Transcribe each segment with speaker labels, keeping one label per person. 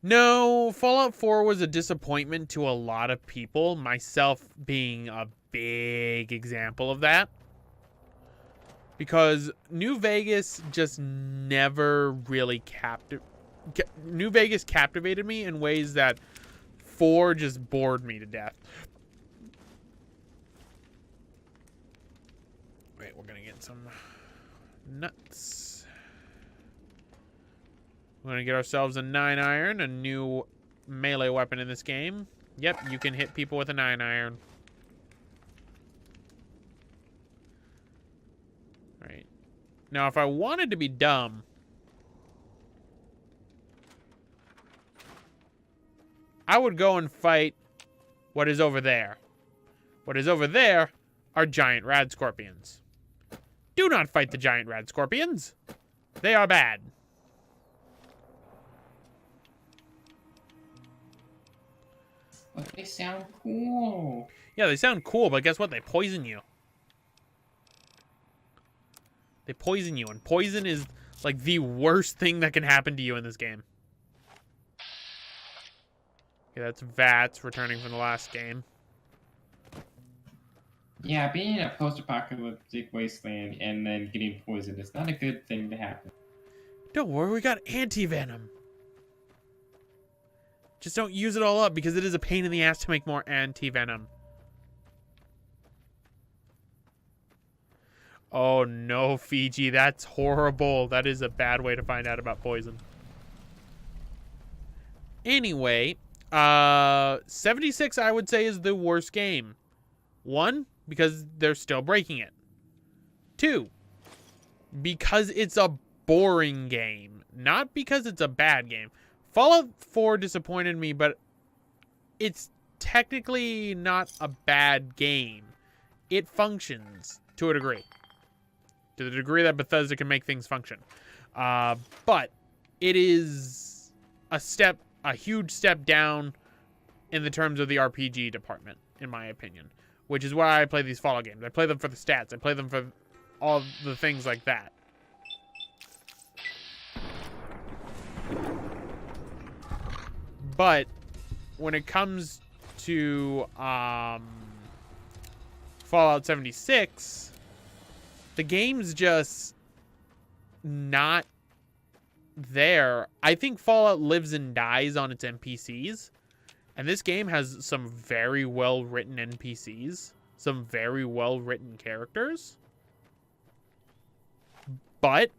Speaker 1: No, Fallout 4 was a disappointment to a lot of people, myself being a big example of that. Because New Vegas just never really New Vegas captivated me in ways that 4 just bored me to death. Wait, we're gonna get some nuts. We're gonna get ourselves a 9-iron, a new melee weapon in this game. Yep, you can hit people with a 9-iron. Right. Now, if I wanted to be dumb, I would go and fight what is over there. What is over there are giant rad scorpions. Do not fight the giant rad scorpions. They are bad.
Speaker 2: But they sound cool.
Speaker 1: Yeah, they sound cool, but guess what? They poison you. They poison you, and poison is like the worst thing that can happen to you in this game. Okay, that's Vats returning from the last game.
Speaker 2: Yeah, being in a post-apocalyptic wasteland and then getting poisoned is not a good thing to happen.
Speaker 1: Don't worry, we got anti-venom. Just don't use it all up because it is a pain in the ass to make more anti-venom. Oh no, Fiji, that's horrible. That is a bad way to find out about poison. Anyway, 76 I would say is the worst game. 1, because they're still breaking it. 2, because it's a boring game, not because it's a bad game. Fallout 4 disappointed me, but it's technically not a bad game. It functions to a degree. To the degree that Bethesda can make things function. But it is a huge step down in the terms of the RPG department, in my opinion. Which is why I play these Fallout games. I play them for the stats. I play them for all the things like that. But when it comes to Fallout 76, the game's just not there. I think Fallout lives and dies on its NPCs. And this game has some very well-written NPCs. Some very well-written characters. But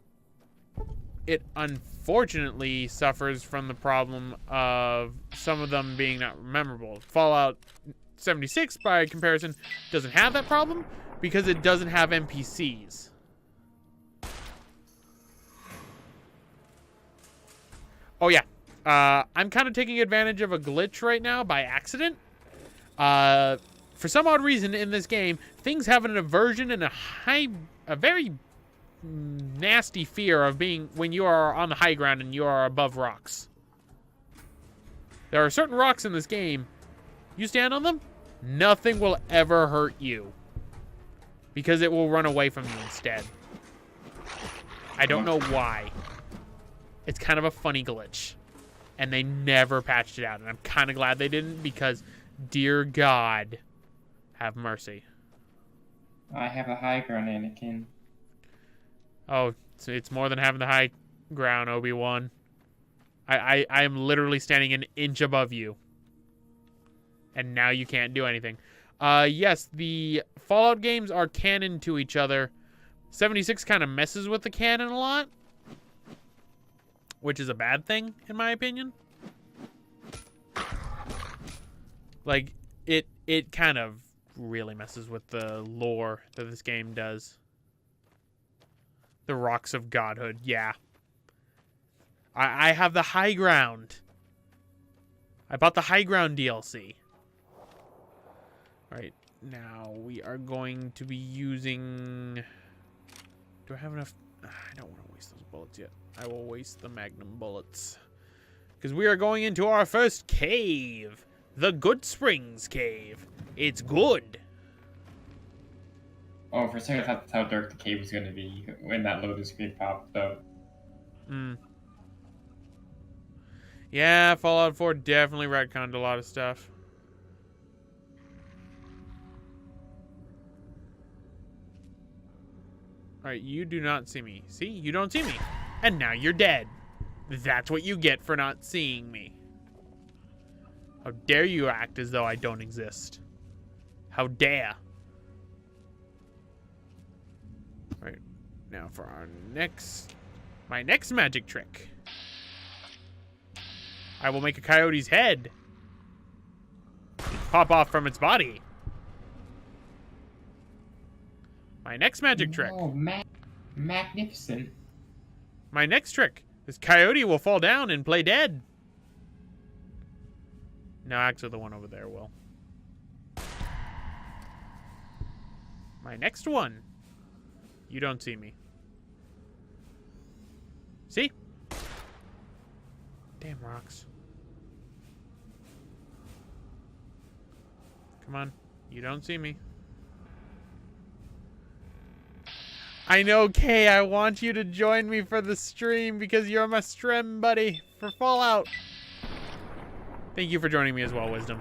Speaker 1: it unfortunately suffers from the problem of some of them being not memorable. Fallout 76, by comparison, doesn't have that problem because it doesn't have NPCs. Oh, yeah. I'm kind of taking advantage of a glitch right now by accident. For some odd reason in this game, things have an aversion and a very nasty fear of being when you are on the high ground and you are above rocks. There are certain rocks in this game, you stand on them, nothing will ever hurt you. Because it will run away from you instead. I don't know why. It's kind of a funny glitch. And they never patched it out. And I'm kind of glad they didn't because, dear God, have mercy.
Speaker 2: I have a high ground, Anakin.
Speaker 1: Oh, so it's more than having the high ground, Obi-Wan. I am literally standing an inch above you. And now you can't do anything. Yes, the Fallout games are canon to each other. 76 kind of messes with the canon a lot. Which is a bad thing, in my opinion. Like, it kind of really messes with the lore that this game does. The Rocks of Godhood, yeah. I have the high ground. I bought the high ground DLC. Alright, now we are going to be using... Do I have enough? I don't want to waste those bullets yet. I will waste the magnum bullets. Because we are going into our first cave. The Good Springs Cave. It's good.
Speaker 2: Oh, for a second I thought that's how dark the cave was going to be when that loading screen popped up.
Speaker 1: Yeah, Fallout 4 definitely retconned a lot of stuff. Alright, you do not see me. See? You don't see me. And now you're dead. That's what you get for not seeing me. How dare you act as though I don't exist? How dare? Alright, now for our my next magic trick. I will make a coyote's head pop off from its body. My next magic trick.
Speaker 2: Oh, magnificent.
Speaker 1: My next trick. This coyote will fall down and play dead. No, actually the one over there will. My next one. You don't see me. See? Damn rocks. Come on. You don't see me. I know, Kay, I want you to join me for the stream because you're my stream buddy for Fallout. Thank you for joining me as well, Wisdom.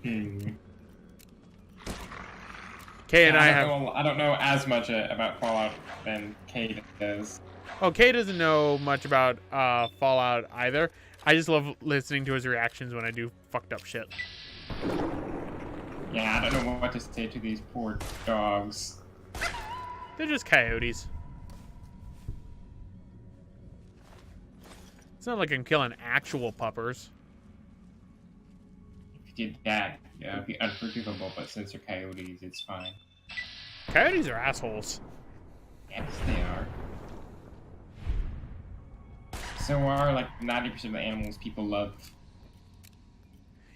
Speaker 1: Kay and
Speaker 2: I don't know as much about Fallout than Kay does.
Speaker 1: Oh, Kay doesn't know much about Fallout either. I just love listening to his reactions when I do fucked up shit.
Speaker 2: Yeah, I don't know what to say to these poor dogs.
Speaker 1: They're just coyotes. It's not like I'm killing actual puppers.
Speaker 2: If you did that, yeah, it'd be unforgivable, but since they're coyotes, it's fine.
Speaker 1: Coyotes are assholes.
Speaker 2: Yes, they are. So are, like, 90% of the animals people love.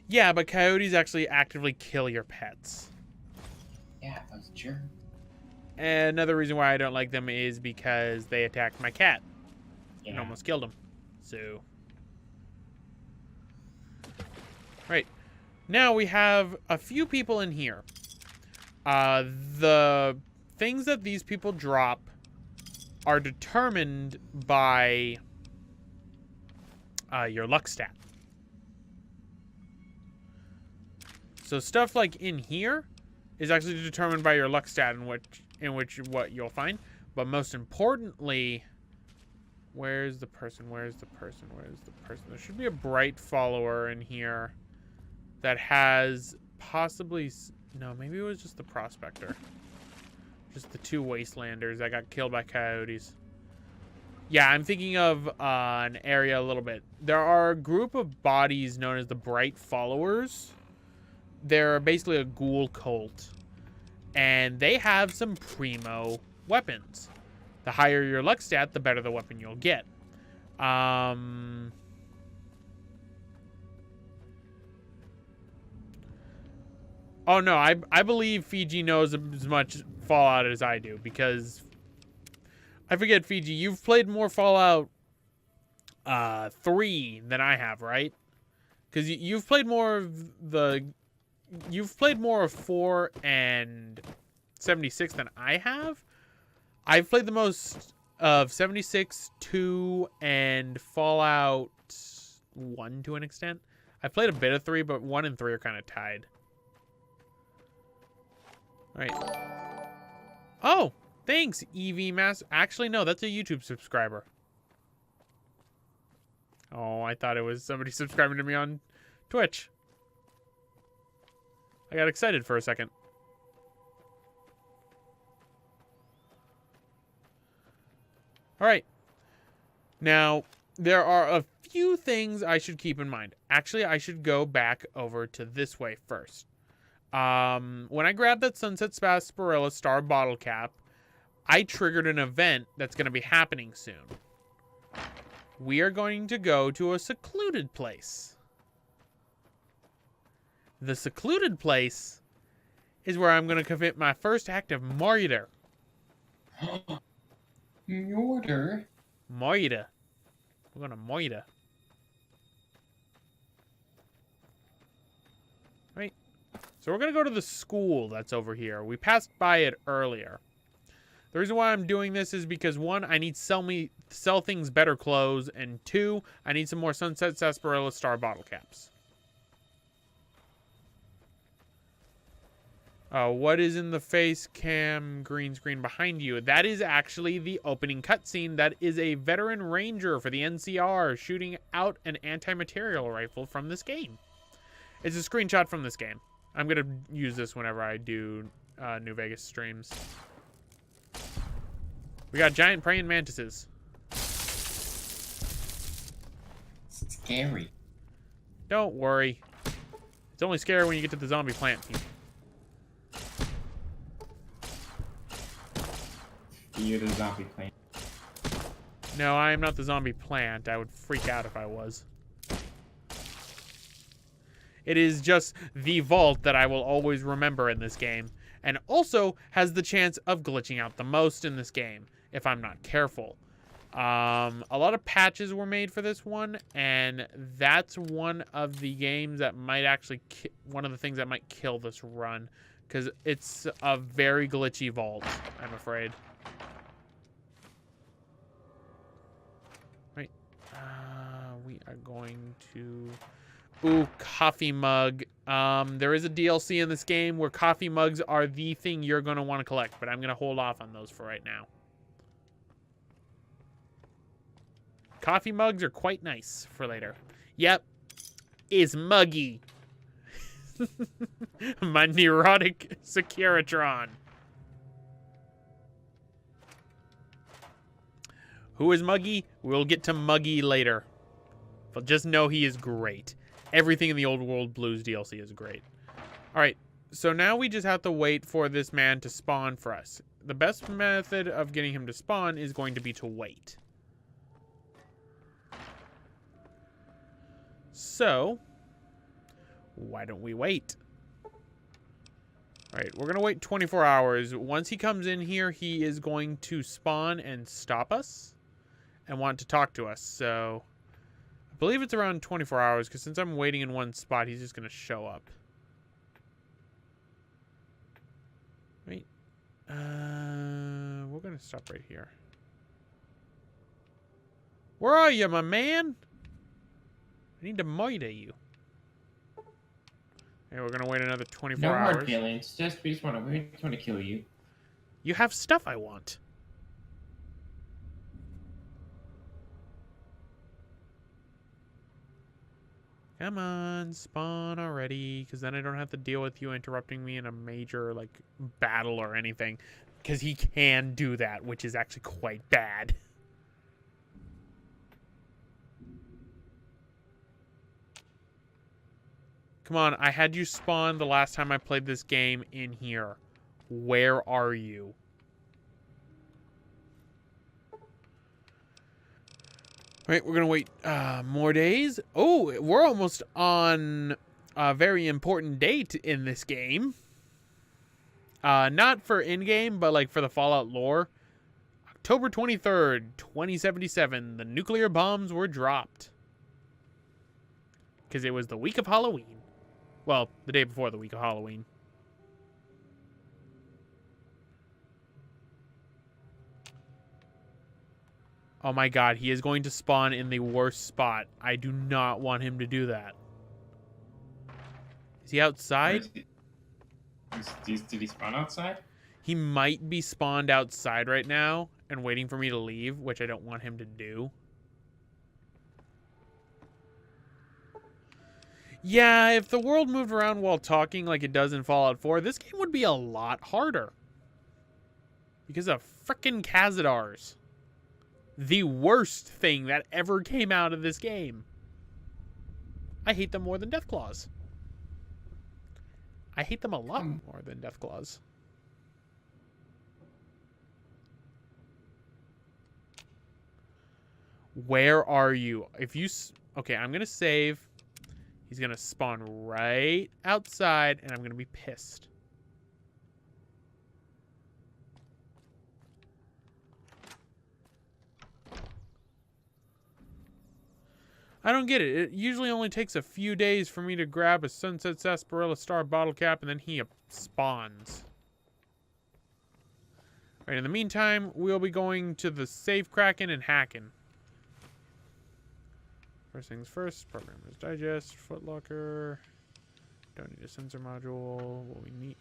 Speaker 1: Yeah, but coyotes actually actively kill your pets.
Speaker 2: Yeah, those jerks.
Speaker 1: And another reason why I don't like them is because they attacked my cat and
Speaker 2: Yeah.
Speaker 1: almost killed him. So, right. Now we have a few people in here. The things that these people drop are determined by your luck stat. So stuff like in here is actually determined by your luck stat in which what you'll find. But most importantly, where's the person? Where's the person? Where's the person? There should be a bright follower in here that has possibly... No, maybe it was just the prospector. Just the two wastelanders that got killed by coyotes. Yeah, I'm thinking of an area a little bit. There are a group of bodies known as the Bright Followers. They're basically a ghoul cult. And they have some primo weapons. The higher your luck stat, the better the weapon you'll get. Oh no, I believe Fiji knows as much Fallout as I do, because I forget, Fiji, you've played more Fallout 3 than I have, right? Because you've played more of you've played more of 4 and 76 than I have. I've played the most of 76, 2, and Fallout 1 to an extent. I've played a bit of 3, but 1 and 3 are kind of tied. All right. Oh, thanks, EV Mass. Actually, no, that's a YouTube subscriber. Oh, I thought it was somebody subscribing to me on Twitch. I got excited for a second. All right. Now, there are a few things I should keep in mind. Actually, I should go back over to this way first. When I grabbed that Sunset Sarsaparilla Star bottle cap, I triggered an event that's going to be happening soon. We are going to go to a secluded place. The secluded place is where I'm going to commit my first act of murder.
Speaker 2: Murder?
Speaker 1: Murder. We're going to murder. Right. So we're going to go to the school that's over here. We passed by it earlier. The reason why I'm doing this is because, one, I need sell things better clothes, and two, I need some more Sunset Sarsaparilla Star bottle caps. What is in the face cam green screen behind you? That is actually the opening cutscene. That is a veteran ranger for the NCR shooting out an anti-material rifle from this game. It's a screenshot from this game. I'm going to use this whenever I do New Vegas streams. We got giant praying mantises.
Speaker 2: Scary.
Speaker 1: Don't worry. It's only scary when you get to the zombie plant team.
Speaker 2: You're the zombie plant.
Speaker 1: No, I am not the zombie plant. I would freak out if I was. It is just the vault that I will always remember in this game. And also has the chance of glitching out the most in this game, if I'm not careful. A lot of patches were made for this one, and that's one of the games that might actually... one of the things that might kill this run. Because it's a very glitchy vault, I'm afraid. Right. We are going to... Ooh, coffee mug. There is a DLC in this game where coffee mugs are the thing you're going to want to collect, but I'm going to hold off on those for right now. Coffee mugs are quite nice for later. Yep. Is muggy. My neurotic Securitron. Who is Muggy? We'll get to Muggy later. But just know he is great. Everything in the Old World Blues DLC is great. Alright, so now we just have to wait for this man to spawn for us. The best method of getting him to spawn is going to be to wait. So, why don't we wait? Alright, we're going to wait 24 hours. Once he comes in here, he is going to spawn and stop us and want to talk to us. So, I believe it's around 24 hours because since I'm waiting in one spot, he's just going to show up. Wait. We're going to stop right here. Where are you, my man? I need to murder you. Okay, we're gonna wait another 24 hours.
Speaker 2: No hard feelings. We just want to kill you.
Speaker 1: You have stuff I want. Come on, spawn already, because then I don't have to deal with you interrupting me in a major like battle or anything. Because he can do that, which is actually quite bad. Come on, I had you spawn the last time I played this game in here. Where are you? Right, we're gonna wait more days. Oh, we're almost on a very important date in this game. Not for in-game, but like for the Fallout lore. October 23rd, 2077, the nuclear bombs were dropped. Because it was the week of Halloween. Well, the day before the week of Halloween. Oh my god, he is going to spawn in the worst spot. I do not want him to do that. Is he outside?
Speaker 2: Did he spawn outside?
Speaker 1: He might be spawned outside right now and waiting for me to leave, which I don't want him to do. Yeah, if the world moved around while talking like it does in Fallout 4, this game would be a lot harder. Because of frickin' Khazadars. The worst thing that ever came out of this game. I hate them more than Deathclaws. I hate them a lot more than Deathclaws. Where are you? If you... Okay, I'm going to save... He's going to spawn right outside, and I'm going to be pissed. I don't get it. It usually only takes a few days for me to grab a Sunset Sarsaparilla Star bottle cap, and then he spawns. Right, in the meantime, we'll be going to the safe cracking and hacking. First things first, Programmer's Digest, Footlocker. Don't need a sensor module. What we need.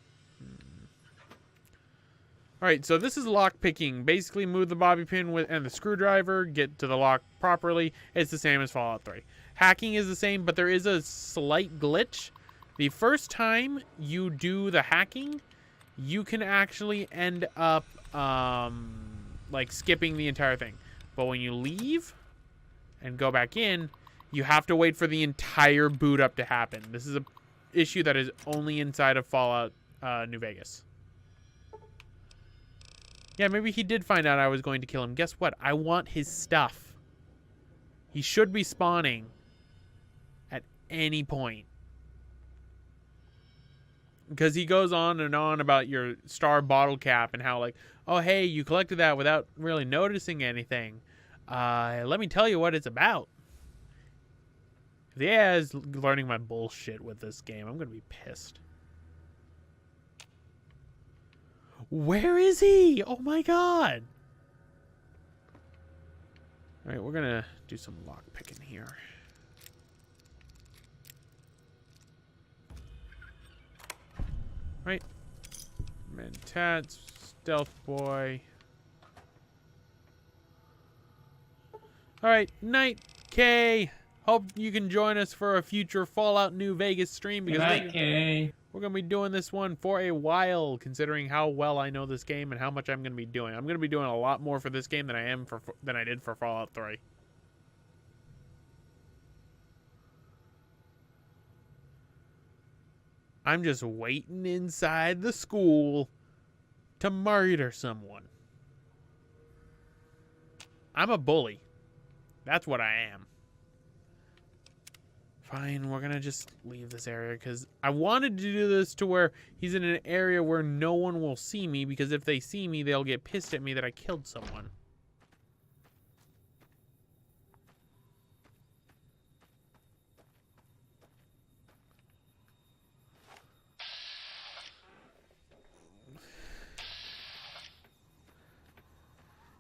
Speaker 1: Alright, so this is lock picking. Basically, move the bobby pin and the screwdriver, get to the lock properly. It's the same as Fallout 3. Hacking is the same, but there is a slight glitch. The first time you do the hacking, you can actually end up like skipping the entire thing. But when you leave and go back in, you have to wait for the entire boot up to happen. This is a issue that is only inside of Fallout New Vegas. Yeah, maybe he did find out I was going to kill him. Guess what? I want his stuff. He should be spawning at any point. Because he goes on and on about your star bottle cap and how, like, oh, hey, you collected that without really noticing anything. Let me tell you what it's about. If the AI is learning my bullshit with this game, I'm going to be pissed. Where is he? Oh my god. Alright, we're gonna do some lock picking here. Right. Mentats, Stealth Boy. Alright, Night K. Hope you can join us for a future Fallout New Vegas stream because
Speaker 2: Night K.
Speaker 1: We're going to be doing this one for a while, considering how well I know this game and how much I'm going to be doing. I'm going to be doing a lot more for this game than I did for Fallout 3. I'm just waiting inside the school to murder someone. I'm a bully. That's what I am. Fine, we're gonna just leave this area because I wanted to do this to where he's in an area where no one will see me, because if they see me, they'll get pissed at me that I killed someone.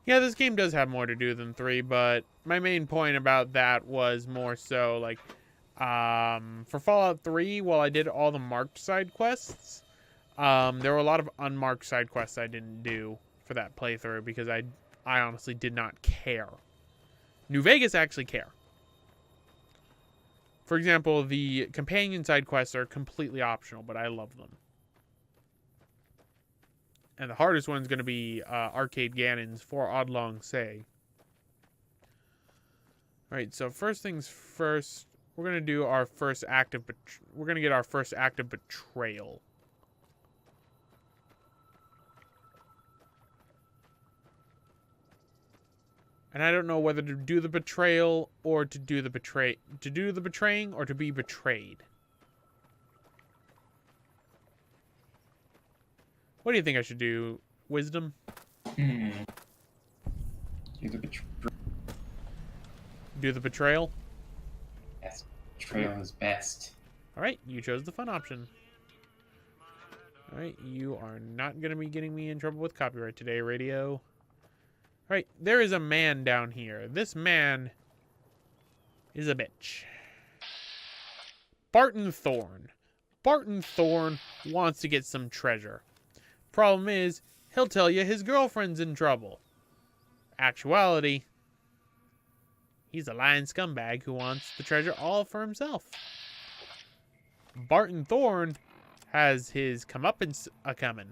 Speaker 1: Yeah, this game does have more to do than 3, but my main point about that was more so like, for Fallout 3, while I did all the marked side quests, there were a lot of unmarked side quests I didn't do for that playthrough because I honestly did not care. New Vegas actually care. For example, the companion side quests are completely optional, but I love them. And the hardest one's going to be Arcade Ganon's For Oddlong Say. Alright, so first things first, we're going to do our first act of we're going to get our first act of betrayal. And I don't know whether to do the betrayal or to do the betraying or to be betrayed. What do you think I should do? Wisdom?
Speaker 2: Do the
Speaker 1: Do the betrayal?
Speaker 2: Yes, betrayal is best.
Speaker 1: Alright, you chose the fun option. Alright, you are not going to be getting me in trouble with copyright today, radio. Alright, there is a man down here. This man is a bitch. Barton Thorne. Barton Thorne wants to get some treasure. Problem is, he'll tell you his girlfriend's in trouble. Actuality, he's a lying scumbag who wants the treasure all for himself. Barton Thorne has his comeuppance a-coming.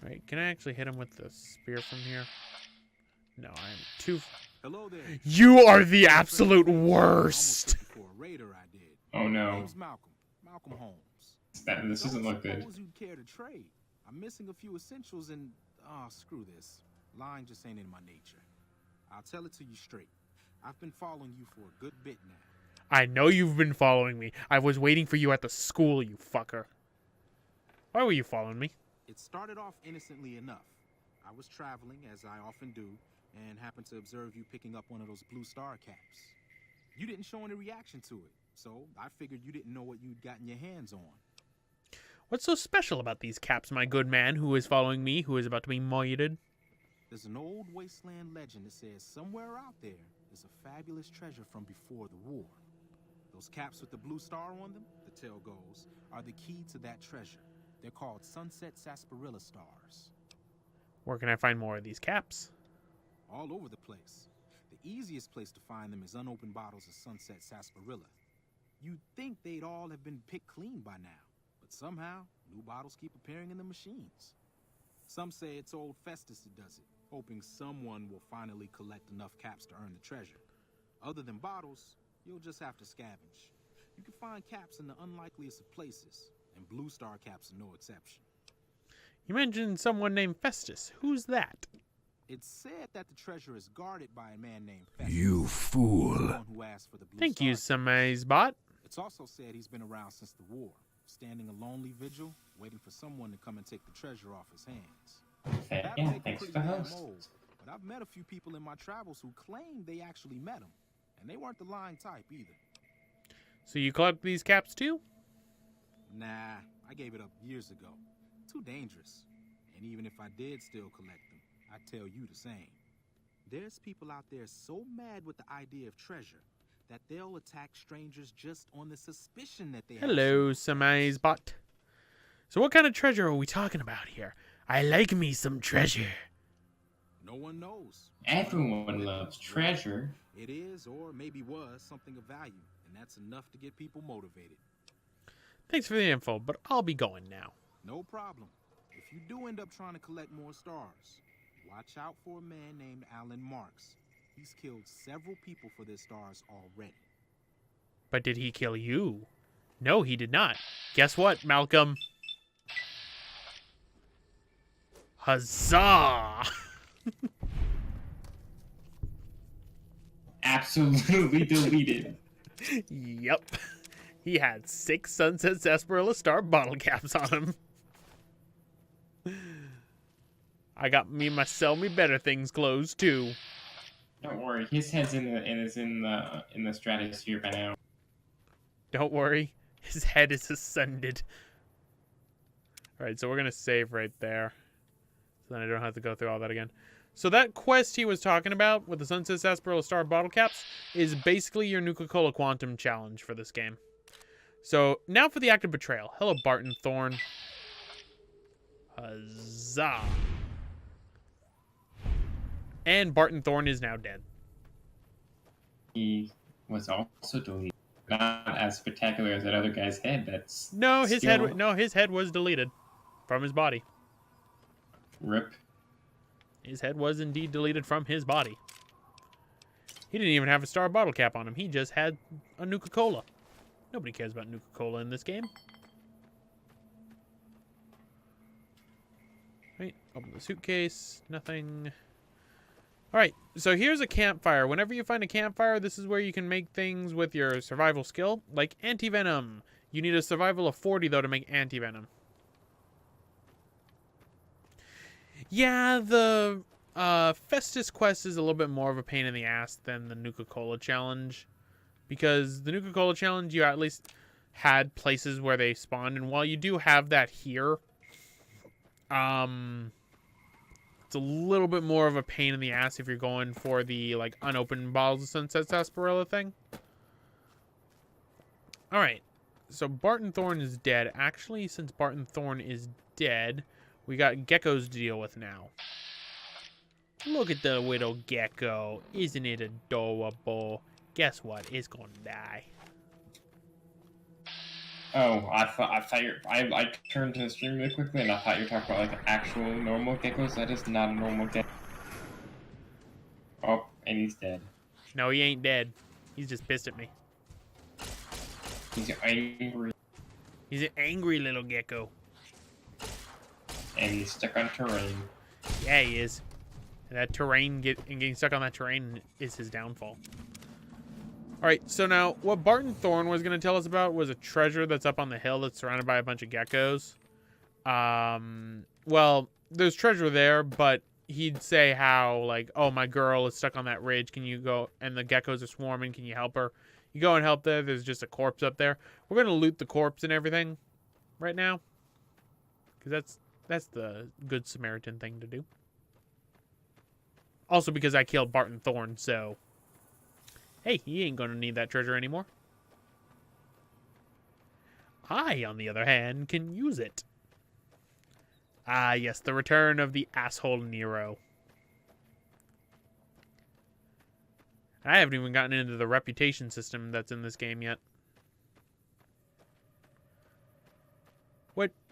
Speaker 1: Right, can I actually hit him with the spear from here? No, I'm too...
Speaker 3: Hello there.
Speaker 1: You are the absolute worst!
Speaker 2: Oh no.
Speaker 3: Malcolm Holmes.
Speaker 2: This doesn't look good.
Speaker 3: You'd care to trade. I'm missing a few essentials and screw this. Lying just ain't in my nature. I'll tell it to you straight. I've been following you for a good bit now.
Speaker 1: I know you've been following me. I was waiting for you at the school, you fucker. Why were you following me?
Speaker 3: It started off innocently enough. I was traveling, as I often do, and happened to observe you picking up one of those blue star caps. You didn't show any reaction to it, so I figured you didn't know what you'd gotten your hands on.
Speaker 1: What's so special about these caps, my good man, who is following me, who is about to be moided?
Speaker 3: There's an old wasteland legend that says somewhere out there is a fabulous treasure from before the war. Those caps with the blue star on them, the tale goes, are the key to that treasure. They're called sunset sarsaparilla stars.
Speaker 1: Where can I find more of these caps?
Speaker 3: All over the place. The easiest place to find them is unopened bottles of sunset sarsaparilla. You'd think they'd all have been picked clean by now, but somehow new bottles keep appearing in the machines. Some say it's old Festus that does it, hoping someone will finally collect enough caps to earn the treasure. Other than bottles, you'll just have to scavenge. You can find caps in the unlikeliest of places, and blue star caps are no exception.
Speaker 1: You mentioned someone named Festus. Who's that?
Speaker 3: It's said that the treasure is guarded by a man named Festus.
Speaker 4: You fool.
Speaker 3: The one who asked for the blue
Speaker 1: Thank you,
Speaker 3: star.
Speaker 1: Samazebot.
Speaker 3: It's also said he's been around since the war, standing a lonely vigil, waiting for someone to come and take the treasure off his hands.
Speaker 2: Yeah,
Speaker 3: That make a
Speaker 2: thanks
Speaker 3: pretty
Speaker 2: for the
Speaker 3: damn
Speaker 2: host.
Speaker 3: mold, but I've met a few people in my travels who claim they actually met him, and they weren't the lying type either.
Speaker 1: So you collect these caps too?
Speaker 3: Nah, I gave it up years ago. Too dangerous. And even if I did still collect them, I'd tell you the same. There's people out there so mad with the idea of treasure that they'll attack strangers just on the suspicion that they have
Speaker 1: Hello,
Speaker 3: some-
Speaker 1: Samazebot. So what kind of treasure are we talking about here? I like me some treasure.
Speaker 3: No one knows.
Speaker 2: Everyone loves treasure.
Speaker 3: It is, or maybe was, something of value, and that's enough to get people motivated.
Speaker 1: Thanks for the info, but I'll be going now.
Speaker 3: No problem. If you do end up trying to collect more stars, watch out for a man named Alan Marks. He's killed several people for their stars already.
Speaker 1: But did he kill you? No, he did not. Guess what, Malcolm? Huzzah!
Speaker 2: Absolutely deleted.
Speaker 1: Yep. He had 6 Sunset Sarsaparilla Star bottle caps on him. I got me my sell me better things clothes too.
Speaker 2: Don't worry, his head's in the stratosphere by now.
Speaker 1: Don't worry, his head is ascended. Alright, so we're gonna save right there. So then I don't have to go through all that again. So that quest he was talking about with the Sunset Sarsaparilla Star bottle caps is basically your Nuka-Cola Quantum challenge for this game. So now for the act of betrayal. Hello, Barton Thorne. Huzzah. And Barton Thorne is now dead.
Speaker 2: He was also deleted. Not as spectacular as that other guy's head. That's
Speaker 1: No, his
Speaker 2: still-
Speaker 1: his head was deleted from his body.
Speaker 2: Rip.
Speaker 1: His head was indeed deleted from his body. He didn't even have a star bottle cap on him. He just had a Nuka-Cola. Nobody cares about Nuka-Cola in this game. Right, open the suitcase. Nothing. Alright, so here's a campfire. Whenever you find a campfire, this is where you can make things with your survival skill, like anti-venom. You need a survival of 40, though, to make anti-venom. Yeah, the Festus quest is a little bit more of a pain in the ass than the Nuka-Cola challenge. Because the Nuka-Cola challenge, you at least had places where they spawned. And while you do have that here, it's a little bit more of a pain in the ass if you're going for the, like, unopened bottles of Sunset Sarsaparilla thing. Alright, so Barton Thorne is dead. Actually, since Barton Thorne is dead, we got geckos to deal with now. Look at the little gecko. Isn't it adorable? Guess what? It's gonna die.
Speaker 2: Oh, I thought I turned to the stream really quickly and I thought you were talking about like actual normal geckos. That is not a normal gecko. Oh, and he's dead.
Speaker 1: No, he ain't dead. He's just pissed at me.
Speaker 2: He's angry
Speaker 1: He's an angry little gecko.
Speaker 2: and he's stuck on terrain.
Speaker 1: Yeah, he is. And that terrain, getting stuck on that terrain is his downfall. Alright, so now, what Barton Thorne was going to tell us about was a treasure that's up on the hill that's surrounded by a bunch of geckos. Well, there's treasure there, but he'd say how, like, oh, my girl is stuck on that ridge, can you go, and the geckos are swarming, can you help her? You go and help there, there's just a corpse up there. We're going to loot the corpse and everything right now. Because that's the good Samaritan thing to do. Also because I killed Barton Thorne, so... Hey, he ain't gonna need that treasure anymore. I, on the other hand, can use it. Ah, yes, the return of the asshole Nero. I haven't even gotten into the reputation system that's in this game yet.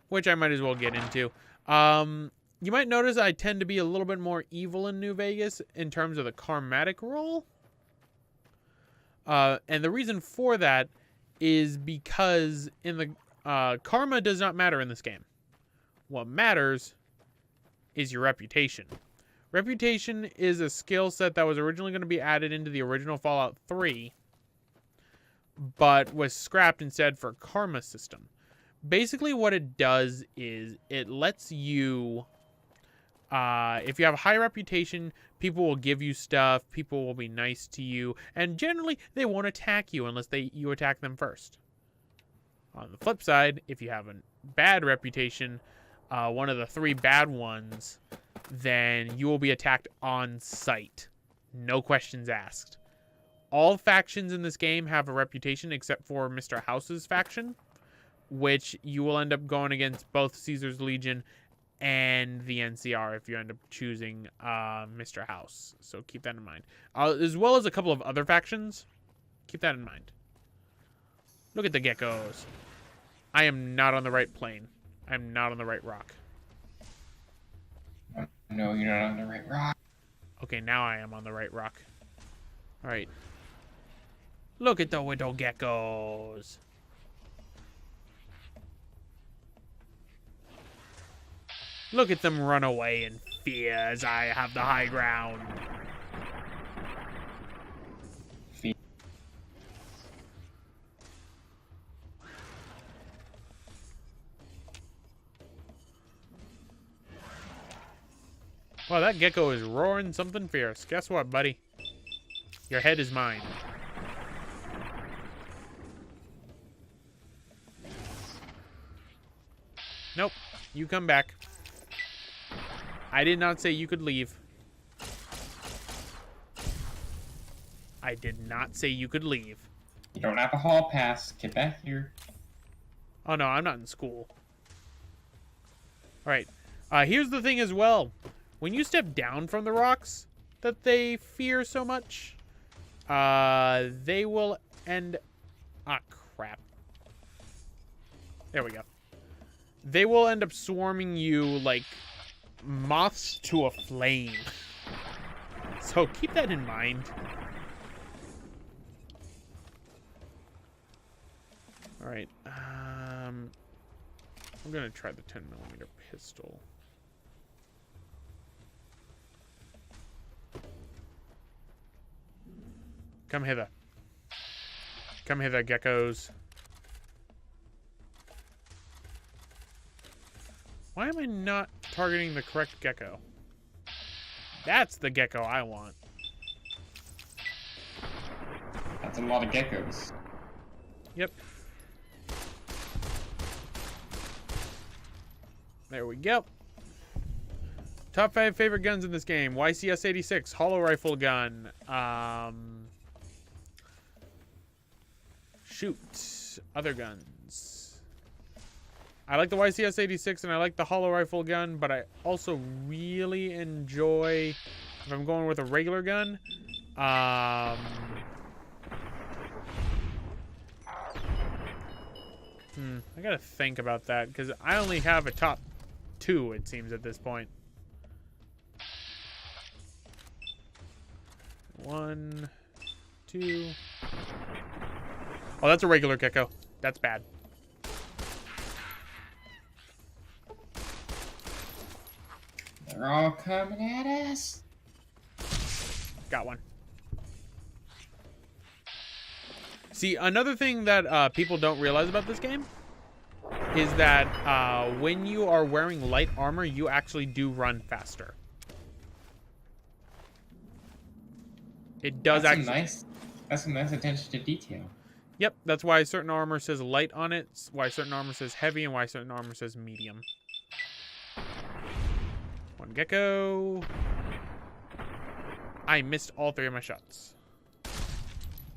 Speaker 1: Which I might as well get into. You might notice I tend to be a little bit more evil in New Vegas in terms of the karmatic roll. And the reason for that is because in the karma does not matter in this game. What matters is your reputation. Reputation is a skill set that was originally going to be added into the original Fallout 3, but was scrapped instead for karma system. Basically what it does is it lets you, if you have a high reputation, people will give you stuff, people will be nice to you, and generally they won't attack you unless you attack them first. On the flip side, if you have a bad reputation, one of the 3 bad ones, then you will be attacked on sight. No questions asked. All factions in this game have a reputation except for Mr. House's faction, which you will end up going against both Caesar's Legion and the NCR if you end up choosing Mr. House. So keep that in mind. As well as a couple of other factions. Keep that in mind. Look at the geckos. I am not on the right plane. I'm not on the right rock.
Speaker 2: No, you're not on the right rock.
Speaker 1: Okay, now I am on the right rock. Alright. Look at the widow geckos. Look at them run away in fear as I have the high ground. Well, that gecko is roaring something fierce. Guess what, buddy? Your head is mine. Nope. You come back. I did not say you could leave. I did not say you could leave.
Speaker 2: You don't have a hall pass. Get back here.
Speaker 1: Oh, no, I'm not in school. All right. Here's the thing as well. When you step down from the rocks that they fear so much, they will end... Ah, crap. There we go. They will end up swarming you like moths to a flame. So keep that in mind. All right. I'm going to try the 10mm pistol. Come hither. Come hither, geckos. Why am I not targeting the correct gecko? That's the gecko I want.
Speaker 2: That's a lot of geckos.
Speaker 1: Yep. There we go. Top 5 favorite guns in this game. YCS-86, hollow rifle gun. Shoot. Other guns. I like the YCS-86 and I like the hollow rifle gun, but I also really enjoy, if I'm going with a regular gun, I gotta think about that, because I only have a top 2, it seems, at this point. 1, 2. Oh, that's a regular gecko. That's bad.
Speaker 2: They're all coming at us.
Speaker 1: Got one. See, another thing that people don't realize about this game is that when you are wearing light armor, you actually do run faster. It does actually.
Speaker 2: That's some nice attention to detail.
Speaker 1: Yep, that's why certain armor says light on it, why certain armor says heavy, and why certain armor says medium. One gecko. I missed all 3 of my shots.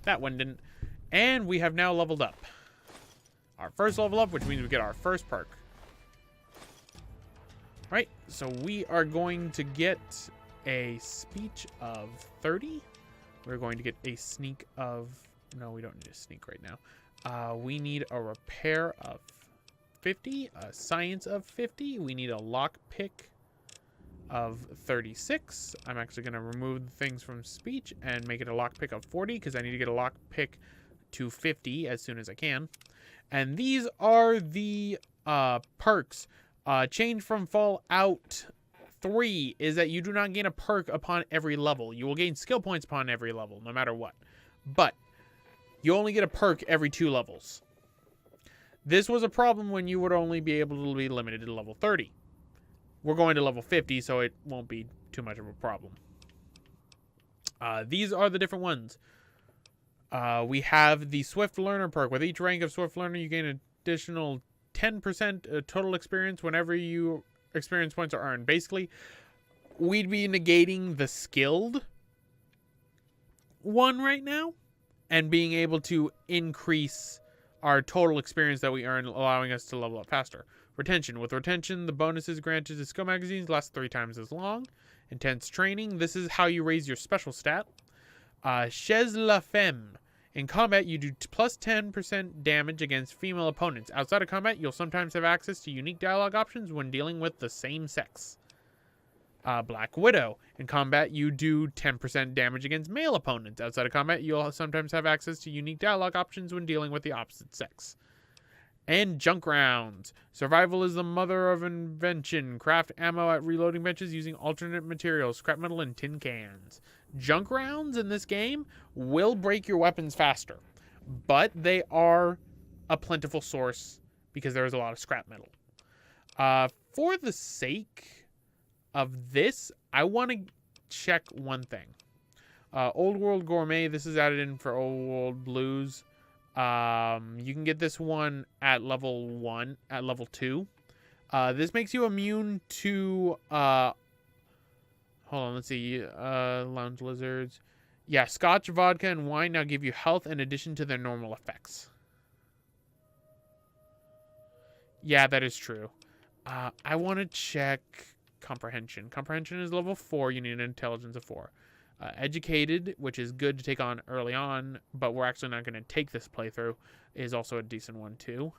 Speaker 1: That one didn't. And we have now leveled up. Our first level up, which means we get our first perk. Right, so we are going to get a speech of 30. We're going to get a sneak of... No, we don't need a sneak right now. We need a repair of 50, a science of 50. We need a lock pick of 36. I'm actually going to remove the things from speech and make it a lock pick of 40 because I need to get a lock pick to 50 as soon as I can. And these are the perks. Change from Fallout 3 is that you do not gain a perk upon every level. You will gain skill points upon every level, no matter what. But you only get a perk every 2 levels. This was a problem when you would only be able to be limited to level 30. We're going to level 50, so it won't be too much of a problem. These are the different ones. We have the Swift Learner perk. With each rank of Swift Learner, you gain additional 10% total experience whenever you experience points are earned. Basically, we'd be negating the skilled one right now and being able to increase our total experience that we earn, allowing us to level up faster. Retention. With retention, the bonuses granted to skill magazines last 3 times as long. Intense training. This is how you raise your special stat. Chez la Femme. In combat, you do plus 10% damage against female opponents. Outside of combat, you'll sometimes have access to unique dialogue options when dealing with the same sex. Black Widow. In combat, you do 10% damage against male opponents. Outside of combat, you'll sometimes have access to unique dialogue options when dealing with the opposite sex. And junk rounds. Survival is the mother of invention. Craft ammo at reloading benches using alternate materials, scrap metal, and tin cans. Junk rounds in this game will break your weapons faster, but they are a plentiful source because there is a lot of scrap metal. For the sake of this, I want to check one thing. Old World Gourmet, this is added in for Old World Blues. You can get this one at level 1, at level 2. This makes you immune to, hold on, let's see, lounge lizards. Yeah, scotch, vodka, and wine now give you health in addition to their normal effects. Yeah, that is true. I want to check comprehension. Comprehension is level 4. You need an intelligence of 4. Educated, which is good to take on early on, but we're actually not going to take this playthrough, is also a decent one too.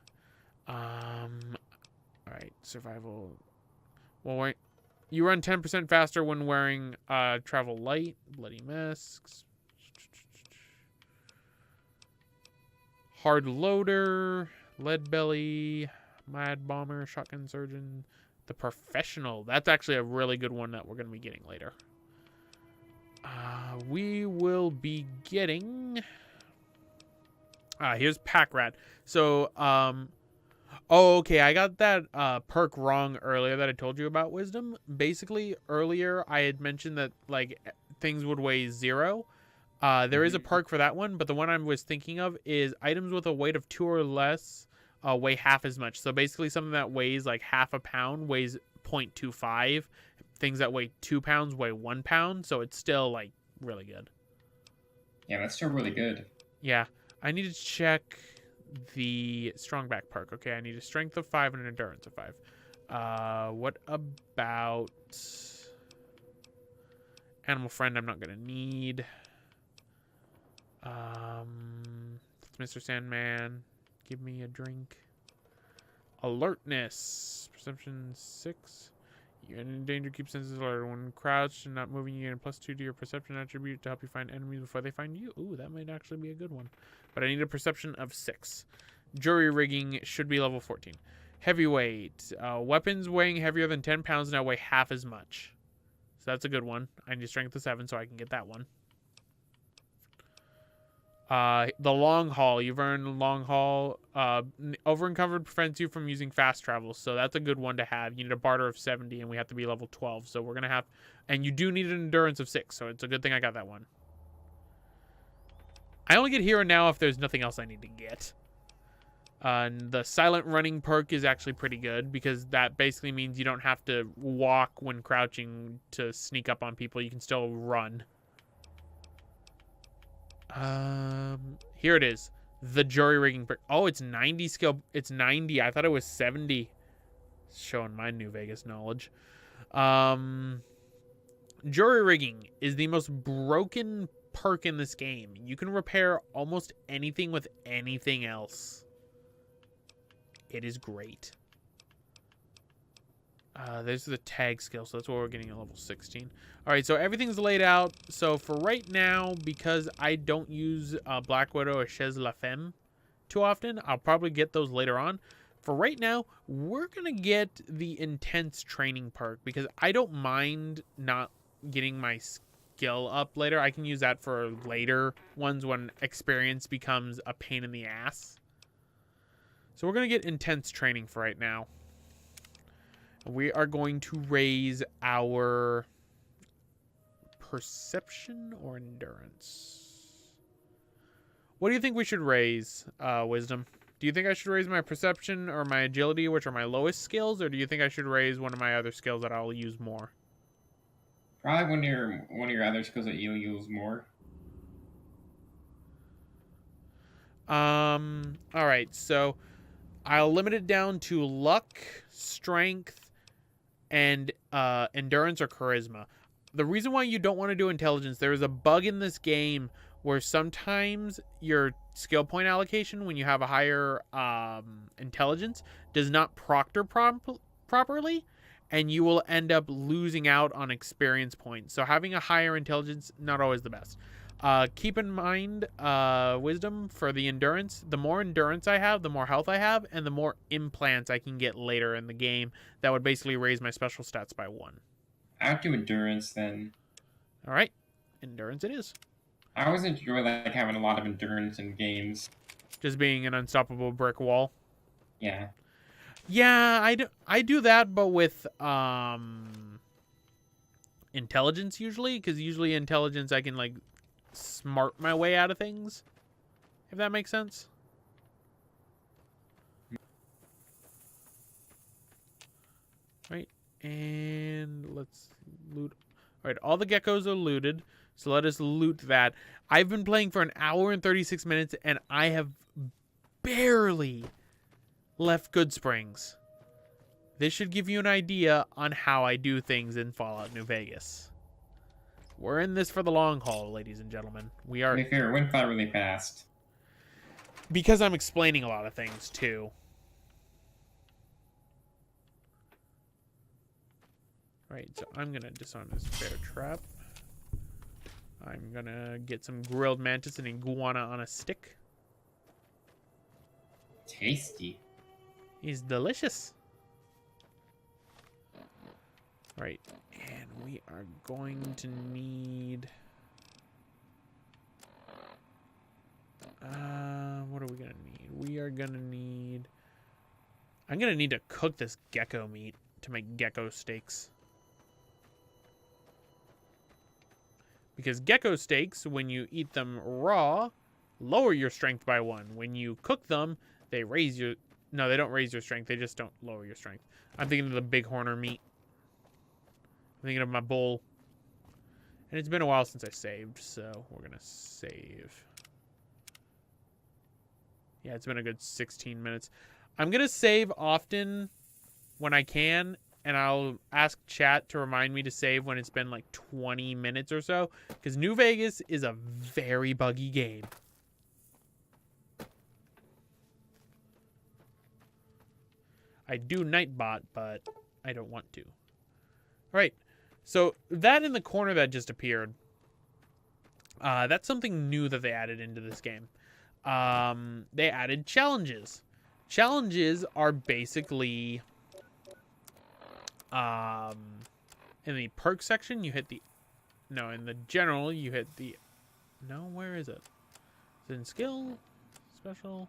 Speaker 1: Alright, survival. Well, you run 10% faster when wearing travel light, bloody masks. Hard loader, lead belly, mad bomber, shotgun surgeon, the professional. That's actually a really good one that we're going to be getting later. We will be getting... here's Pack Rat. So, oh, okay, I got that perk wrong earlier that I told you about, Wisdom. Basically, earlier I had mentioned that, like, things would weigh 0. There is a perk for that one, but the one I was thinking of is items with a weight of 2 or less weigh half as much. So basically something that weighs, like, half a pound weighs 0.25. Things that weigh 2 pounds weigh 1 pound, so it's still, like, really good.
Speaker 2: Yeah, that's still really good.
Speaker 1: Yeah. I need to check the strong back perk. Okay, I need a strength of 5 and an endurance of 5. What about animal friend? I'm not going to need. Mr. Sandman, give me a drink. Alertness. Perception 6. You're in danger, keep senses alert. When crouched and not moving, you get a +2 to your perception attribute to help you find enemies before they find you. Ooh, that might actually be a good one. But I need a perception of 6. Jury rigging should be level 14. Heavyweight. Weapons weighing heavier than 10 pounds now weigh half as much. So that's a good one. I need strength of 7 so I can get that one. The long haul. You've earned long haul. Over encumbered prevents you from using fast travel, so that's a good one to have. You need a barter of 70, and we have to be level 12, so we're gonna have. And you do need an endurance of 6, so it's a good thing I got that one. I only get here and now if there's nothing else I need to get. And the silent running perk is actually pretty good because that basically means you don't have to walk when crouching to sneak up on people. You can still run. Here it is. The jury rigging perk. Oh, it's 90 skill. It's 90. I thought it was 70. Showing my New Vegas knowledge. Jury rigging is the most broken perk in this game. You can repair almost anything with anything else. It is great. There's the tag skill, so that's what we're getting at level 16. All right, so everything's laid out. So for right now, because I don't use Black Widow or Chez La Femme too often, I'll probably get those later on. For right now, we're going to get the intense training perk because I don't mind not getting my skill up later. I can use that for later ones when experience becomes a pain in the ass. So we're going to get intense training for right now. We are going to raise our perception or endurance. What do you think we should raise, Wisdom? Do you think I should raise my perception or my agility, which are my lowest skills, or do you think I should raise one of my other skills that I'll use more?
Speaker 2: Probably one of your other skills that you'll use more.
Speaker 1: All right, so I'll limit it down to luck, strength, and endurance or charisma. The reason why you don't want to do intelligence, there is a bug in this game where sometimes your skill point allocation, when you have a higher intelligence, does not proctor properly, and you will end up losing out on experience points. So having a higher intelligence, not always the best. Keep in mind, Wisdom, for the endurance. The more endurance I have, the more health I have, and the more implants I can get later in the game. That would basically raise my special stats by 1.
Speaker 2: I'll do endurance then.
Speaker 1: All right, endurance it is.
Speaker 2: I always enjoy like having a lot of endurance in games.
Speaker 1: Just being an unstoppable brick wall.
Speaker 2: Yeah.
Speaker 1: Yeah, I do that, but with intelligence usually, because usually intelligence I can like smart my way out of things, if that makes sense. Right, and let's loot. All right, all the geckos are looted, so let us loot that. I've been playing for an hour and 36 minutes, and I have barely left Good Springs. This should give you an idea on how I do things in Fallout New Vegas. We're in this for the long haul, ladies and gentlemen. We are.
Speaker 2: If it went by really fast.
Speaker 1: Because I'm explaining a lot of things, too. Alright, so I'm going to disarm this bear trap. I'm going to get some grilled mantis and iguana on a stick.
Speaker 2: Tasty.
Speaker 1: He's delicious. Right, and we are going to need... what are we going to need? We are going to need... I'm going to need to cook this gecko meat to make gecko steaks. Because gecko steaks, when you eat them raw, lower your strength by 1. When you cook them, they raise your... No, they don't raise your strength. They just don't lower your strength. I'm thinking of the bighorner meat. I'm thinking of my bull. And it's been a while since I saved, so we're going to save. Yeah, it's been a good 16 minutes. I'm going to save often when I can, and I'll ask chat to remind me to save when it's been like 20 minutes or so, because New Vegas is a very buggy game. I do Nightbot, but I don't want to. All right. So that in the corner that just appeared, that's something new that they added into this game. They added challenges. Challenges are basically, in the perk section, you hit the, no, in the general, you hit the, no, where is it? Is it in skill? Special?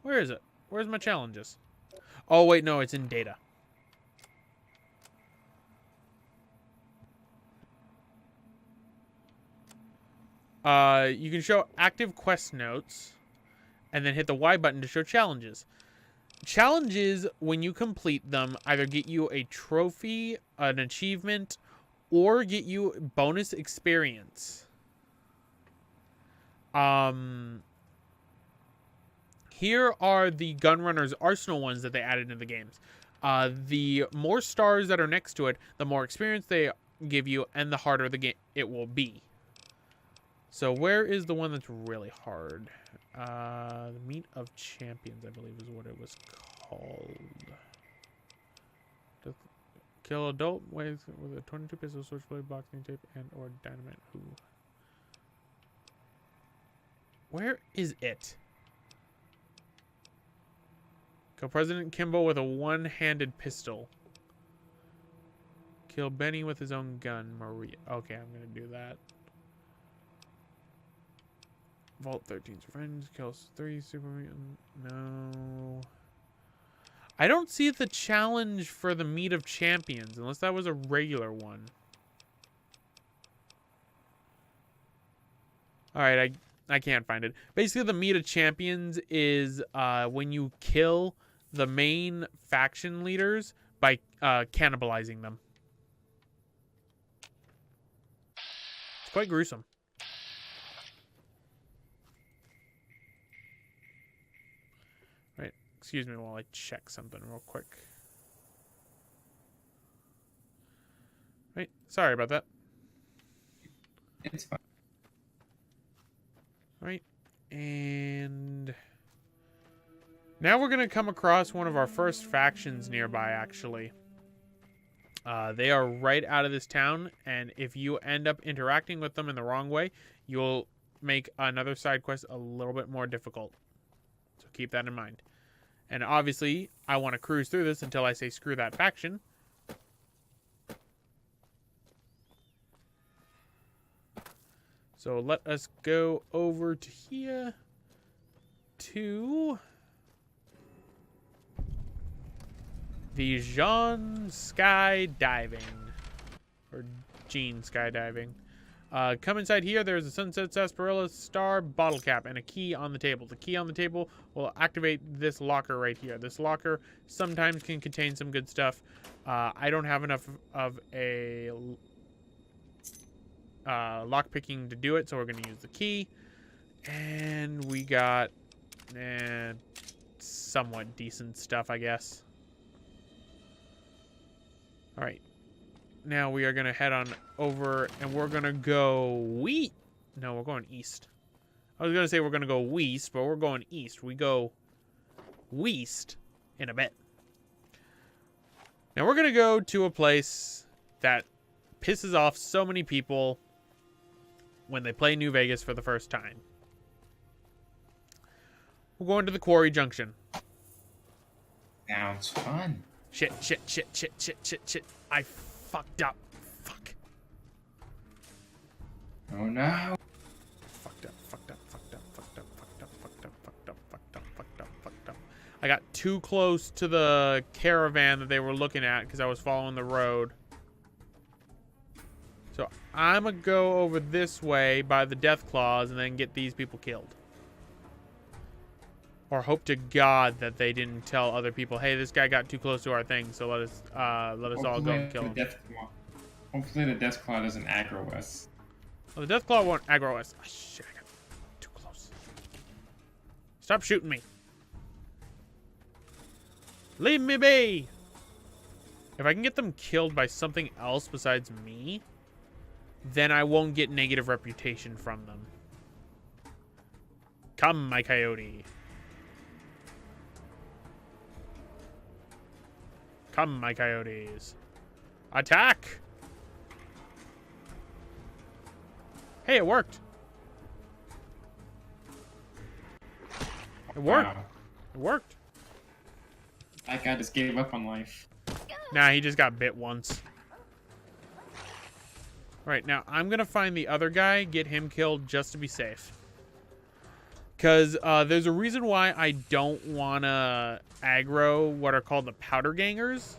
Speaker 1: Where is it? Where's my challenges? Oh, wait, no, it's in data. You can show active quest notes, and then hit the Y button to show challenges. Challenges, when you complete them, either get you a trophy, an achievement, or get you bonus experience. Here are the Gunrunner's Arsenal ones that they added into the games. The more stars that are next to it, the more experience they give you, and the harder the game it will be. So where is the one that's really hard? The Meat of Champions, I believe, is what it was called. Kill adult with a 22 pistol, switchblade, boxing tape, and or dynamite. Ooh. Where is it? Kill President Kimball with a one-handed pistol. Kill Benny with his own gun. Maria. Okay, I'm gonna do that. Vault 13's Revenge. Kills 3 Superman. No. I don't see the challenge for the Meat of Champions, unless that was a regular one. Alright, I can't find it. Basically, the Meat of Champions is when you kill the main faction leaders by cannibalizing them. It's quite gruesome. Right, excuse me while I check something real quick. Right, sorry about that.
Speaker 2: It's fine.
Speaker 1: Right, and now we're going to come across one of our first factions nearby, actually. They are right out of this town, and if you end up interacting with them in the wrong way, you'll make another side quest a little bit more difficult. So keep that in mind. And obviously, I want to cruise through this until I say screw that faction. So let us go over to here to the Jean Skydiving, or Jean Skydiving. Come inside here. There's a Sunset Sarsaparilla Star bottle cap and a key on the table. The key on the table will activate this locker right here. This locker sometimes can contain some good stuff. I don't have enough of a lock picking to do it, so we're going to use the key. And we got somewhat decent stuff, I guess. All right. Now we are going to head on over, and we're going to go No, we're going east. I was going to say we're going to go west, but we're going east. We go west in a bit. Now we're going to go to a place that pisses off so many people when they play New Vegas for the first time. We're going to the Quarry Junction.
Speaker 2: Sounds fun.
Speaker 1: Shit. I fucked up. Fuck.
Speaker 2: Oh no.
Speaker 1: Fucked up. I got too close to the caravan that they were looking at because I was following the road. So I'm going to go over this way by the death claws and then get these people killed. Or hope to God that they didn't tell other people, hey, this guy got too close to our thing, so let us all go and kill him.
Speaker 2: Hopefully the death claw doesn't aggro us.
Speaker 1: Well, the death claw won't aggro us. Oh, shit, I got too close. Stop shooting me. Leave me be. If I can get them killed by something else besides me, then I won't get negative reputation from them. Come, my coyote. Come, my coyotes. Attack! Hey, it worked. It worked.
Speaker 2: Wow.
Speaker 1: It worked.
Speaker 2: That guy just gave up on life.
Speaker 1: Nah, he just got bit once. Right, now I'm going to find the other guy, get him killed just to be safe. Because there's a reason why I don't want to aggro what are called the powder gangers.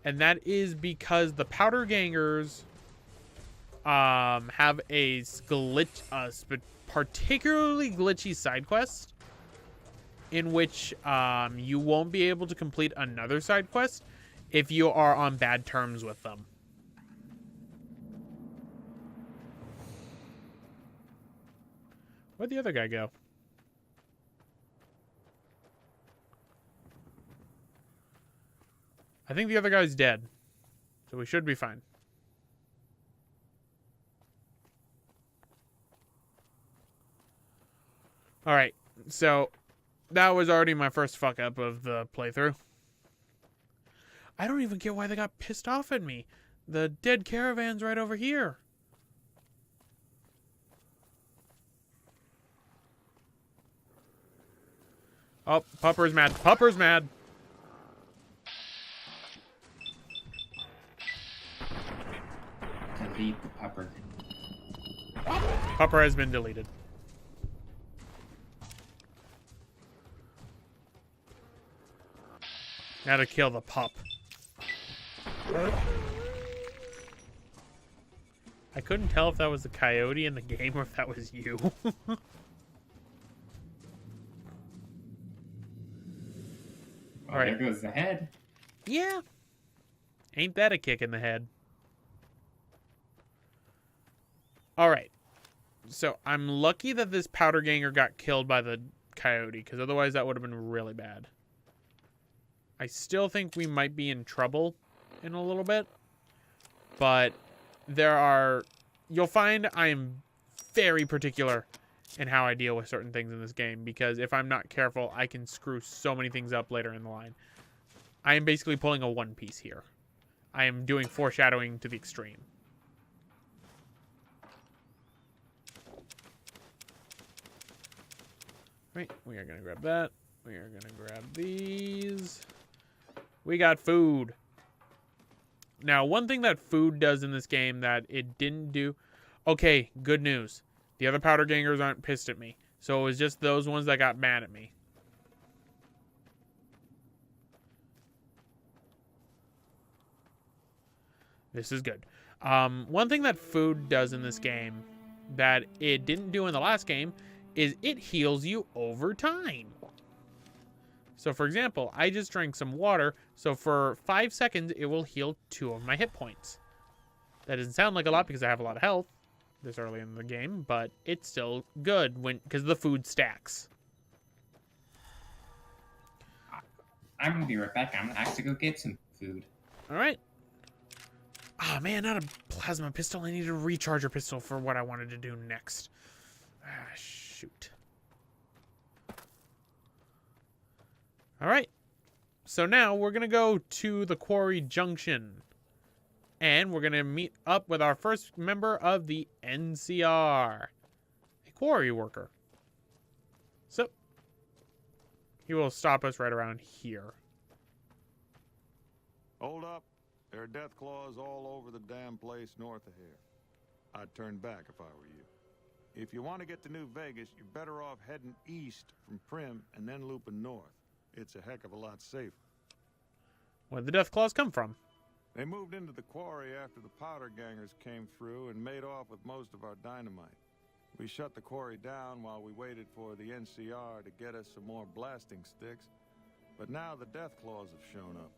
Speaker 1: And that is because the powder gangers have a particularly glitchy side quest in which you won't be able to complete another side quest if you are on bad terms with them. Where'd the other guy go? I think the other guy's dead, so we should be fine. Alright, so that was already my first fuck up of the playthrough. I don't even get why they got pissed off at me. The dead caravan's right over here. Oh, Pupper's mad. Pupper's mad.
Speaker 2: Delete the pupper.
Speaker 1: Pupper has been deleted. Now to kill the pup. I couldn't tell if that was the coyote in the game or if that was you.
Speaker 2: All right, there goes the head.
Speaker 1: Yeah. Ain't that a kick in the head? Alright. So, I'm lucky that this powder ganger got killed by the coyote, because otherwise that would have been really bad. I still think we might be in trouble in a little bit. But there are... You'll find I am very particular in how I deal with certain things in this game, because if I'm not careful, I can screw so many things up later in the line. I am basically pulling a One Piece here. I am doing foreshadowing to the extreme. Right, we are going to grab that. We are going to grab these. We got food. Now, one thing that food does in this game that it didn't do... Okay, good news. The other powder gangers aren't pissed at me. So it was just those ones that got mad at me. This is good. One thing that food does in this game that it didn't do in the last game is it heals you over time. So, for example, I just drank some water. So for 5 seconds, it will heal 2 of my hit points. That doesn't sound like a lot because I have a lot of health this early in the game, but it's still good because the food stacks.
Speaker 2: I'm gonna be right back. I'm gonna have to go get some food.
Speaker 1: All right. Ah, oh, man, not a plasma pistol. I need a recharger pistol for what I wanted to do next. Ah, shoot. All right. So now we're going to go to the Quarry Junction. And we're going to meet up with our first member of the NCR. A quarry worker. So, he will stop us right around here.
Speaker 4: Hold up. There are death claws all over the damn place north of here. I'd turn back if I were you. If you want to get to New Vegas, you're better off heading east from Prim and then looping north. It's a heck of a lot safer.
Speaker 1: Where'd the death claws come from?
Speaker 4: They moved into the quarry after the powder gangers came through and made off with most of our dynamite. We shut the quarry down while we waited for the NCR to get us some more blasting sticks. But now the death claws have shown up.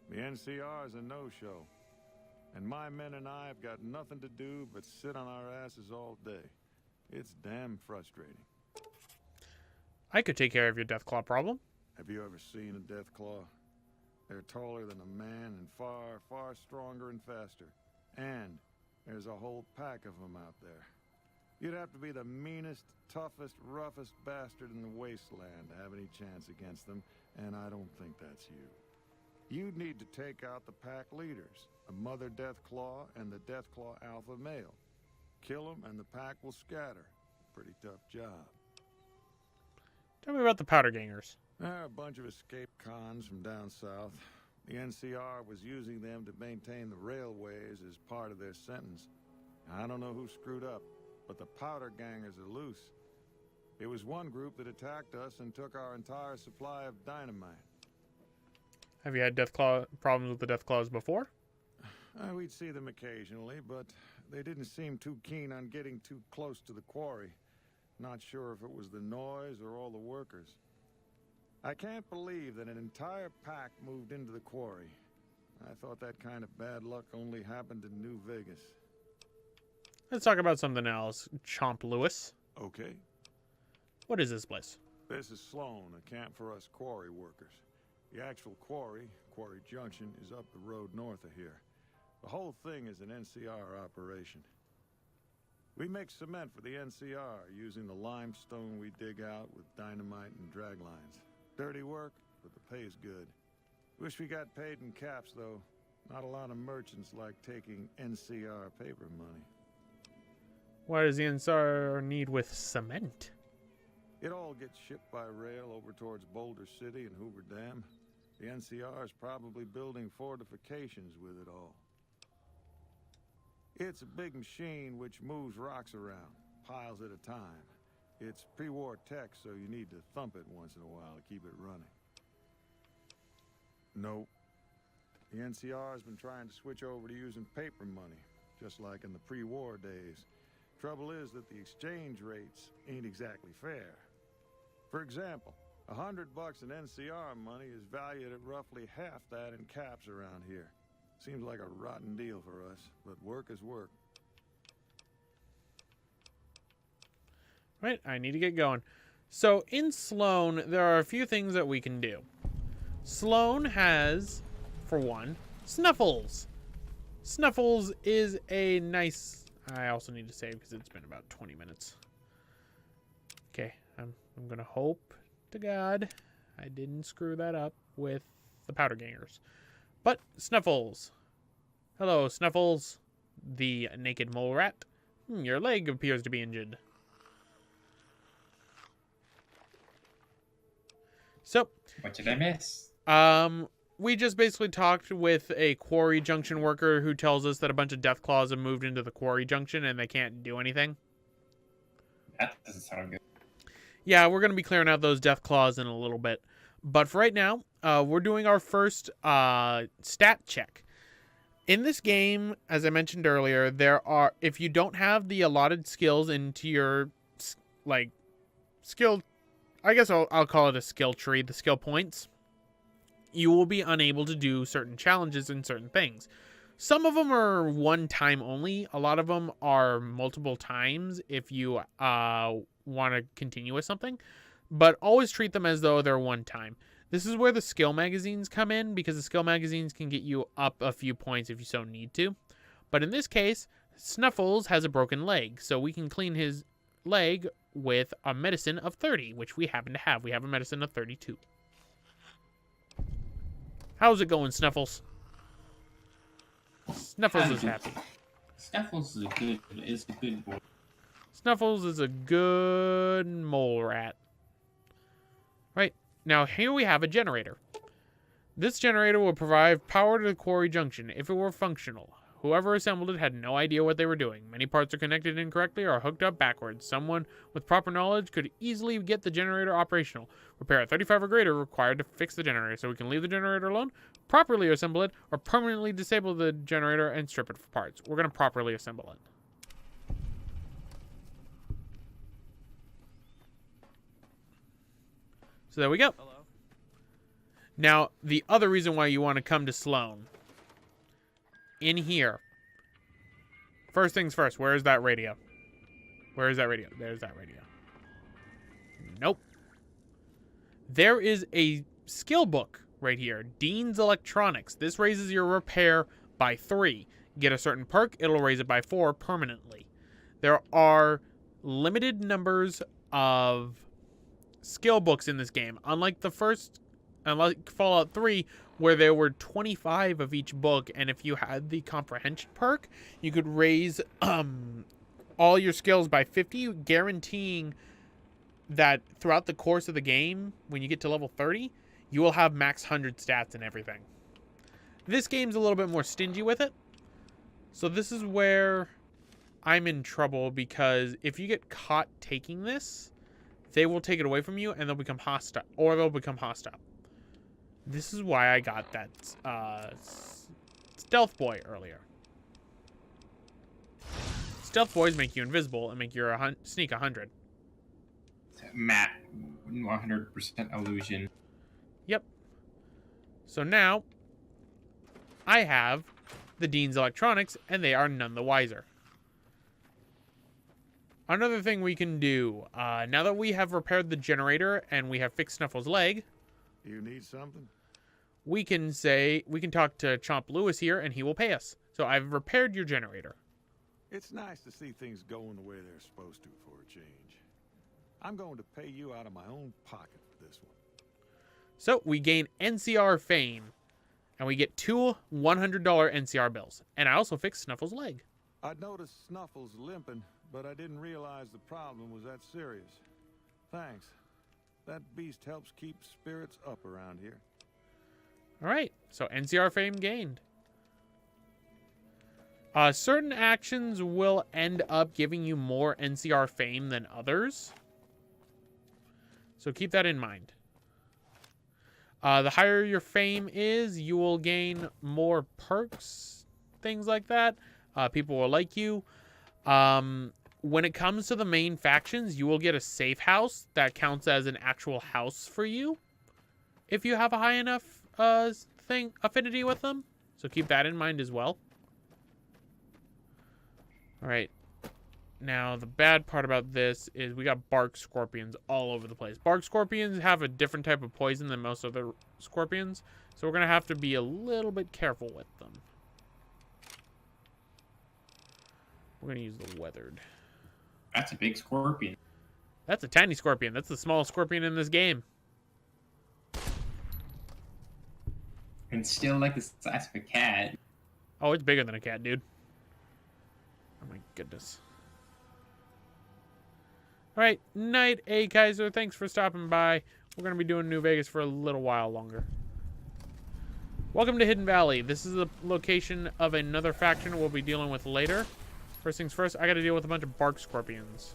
Speaker 4: The NCR is a no-show, and my men and I have got nothing to do but sit on our asses all day. It's damn frustrating.
Speaker 1: I could take care of your death claw problem.
Speaker 4: Have you ever seen a death claw? They're taller than a man and far, far stronger and faster. And there's a whole pack of them out there. You'd have to be the meanest, toughest, roughest bastard in the wasteland to have any chance against them, and I don't think that's you. You'd need to take out the pack leaders, a mother Deathclaw and the Deathclaw alpha male. Kill them and the pack will scatter. Pretty tough job.
Speaker 1: Tell me about the powder gangers.
Speaker 4: They're a bunch of escaped cons from down south. The NCR was using them to maintain the railways as part of their sentence. I don't know who screwed up, but the powder gangers are loose. It was one group that attacked us and took our entire supply of dynamite.
Speaker 1: Have you had Deathclaw problems with the Deathclaws before?
Speaker 4: We'd see them occasionally, but they didn't seem too keen on getting too close to the quarry. Not sure if it was the noise or all the workers. I can't believe that an entire pack moved into the quarry. I thought that kind of bad luck only happened in New Vegas.
Speaker 1: Let's talk about something else. Chomp Lewis.
Speaker 4: Okay.
Speaker 1: What is this place?
Speaker 4: This is Sloan, a camp for us quarry workers. The actual quarry, Quarry Junction, is up the road north of here. The whole thing is an NCR operation. We make cement for the NCR using the limestone we dig out with dynamite and drag lines. Dirty work, but the pay's good. Wish we got paid in caps, though. Not a lot of merchants like taking NCR paper money.
Speaker 1: Why does the NCR need with cement?
Speaker 4: It all gets shipped by rail over towards Boulder City and Hoover Dam. The NCR is probably building fortifications with it all. It's a big machine which moves rocks around, piles at a time. It's pre-war tech, so you need to thump it once in a while to keep it running. Nope. The NCR has been trying to switch over to using paper money, just like in the pre-war days. Trouble is that the exchange rates ain't exactly fair. For example, $100 in NCR money is valued at roughly half that in caps around here. Seems like a rotten deal for us, but work is work.
Speaker 1: Right, I need to get going. So in Sloan, there are a few things that we can do. Sloan has, for one, Snuffles. Snuffles is a nice... I also need to save because it's been about 20 minutes. Okay, I'm going to hope to God I didn't screw that up with the powder gangers. But Snuffles. Hello, Snuffles. The naked mole rat. Your leg appears to be injured. So,
Speaker 2: What did I miss?
Speaker 1: we just basically talked with a Quarry Junction worker who tells us that a bunch of Death Claws have moved into the Quarry Junction and they can't do anything.
Speaker 2: That doesn't sound good.
Speaker 1: Yeah, we're going to be clearing out those Death Claws in a little bit. But for right now, we're doing our first stat check. In this game, as I mentioned earlier, there are, if you don't have the allotted skills into your, like, skill, I guess I'll call it a skill tree, the skill points, you will be unable to do certain challenges and certain things. Some of them are one time only. A lot of them are multiple times if you want to continue with something. But always treat them as though they're one time. This is where the skill magazines come in, because the skill magazines can get you up a few points if you so need to. But in this case, Snuffles has a broken leg, so we can clean his leg with a medicine of 30, which we happen to have. We have a medicine of 32. How's it going, Snuffles? Snuffles is happy.
Speaker 2: Snuffles is a good boy.
Speaker 1: Snuffles is a good mole rat. Right, now here we have a generator. This generator will provide power to the Quarry Junction if it were functional. Whoever assembled it had no idea what they were doing. Many parts are connected incorrectly or hooked up backwards. Someone with proper knowledge could easily get the generator operational. Repair at 35 or greater required to fix the generator, so we can leave the generator alone, properly assemble it, or permanently disable the generator and strip it for parts. We're going to properly assemble it. So there we go.
Speaker 5: Hello.
Speaker 1: Now, the other reason why you want to come to Sloan. In here. First things first, where is that radio? Where is that radio? There's that radio. Nope. There is a skill book right here. Dean's Electronics. This raises your repair by 3. Get a certain perk, it'll raise it by 4 permanently. There are limited numbers of skill books in this game. Unlike Fallout 3, where there were 25 of each book, and if you had the comprehension perk, you could raise all your skills by 50, guaranteeing that throughout the course of the game, when you get to level 30, you will have max 100 stats and everything. This game's a little bit more stingy with it, so this is where I'm in trouble, because if you get caught taking this, they will take it away from you and they'll become hostile, This is why I got that Stealth Boy earlier. Stealth Boys make you invisible and make your sneak 100.
Speaker 2: Matt, 100% illusion.
Speaker 1: Yep. So now I have the Dean's Electronics, and they are none the wiser. Another thing we can do, now that we have repaired the generator and we have fixed Snuffle's leg,
Speaker 4: You need something?
Speaker 1: we can talk to Chomp Lewis here, and he will pay us. So I've repaired your generator.
Speaker 4: It's nice to see things going the way they're supposed to for a change. I'm going to pay you out of my own pocket for this one.
Speaker 1: So we gain NCR fame, and we get 2 $100 NCR bills. And I also fixed Snuffle's leg.
Speaker 4: I'd noticed Snuffles limping, but I didn't realize the problem was that serious. Thanks. That beast helps keep spirits up around here.
Speaker 1: All right, so NCR fame gained. Certain actions will end up giving you more NCR fame than others. So keep that in mind. The higher your fame is, you will gain more perks, things like that. People will like you. When it comes to the main factions, you will get a safe house that counts as an actual house for you if you have a high enough affinity with them. So keep that in mind as well. All right. Now, the bad part about this is we got bark scorpions all over the place. Bark scorpions have a different type of poison than most other scorpions, so we're going to have to be a little bit careful with them. We're going to use the weathered.
Speaker 2: That's a big scorpion.
Speaker 1: That's a tiny scorpion. That's the smallest scorpion in this game.
Speaker 2: And still like the size of a cat.
Speaker 1: Oh, it's bigger than a cat, dude. Oh my goodness. All right, night, A Kaiser. Thanks for stopping by. We're going to be doing New Vegas for a little while longer. Welcome to Hidden Valley. This is the location of another faction we'll be dealing with later. First things first, I got to deal with a bunch of bark scorpions.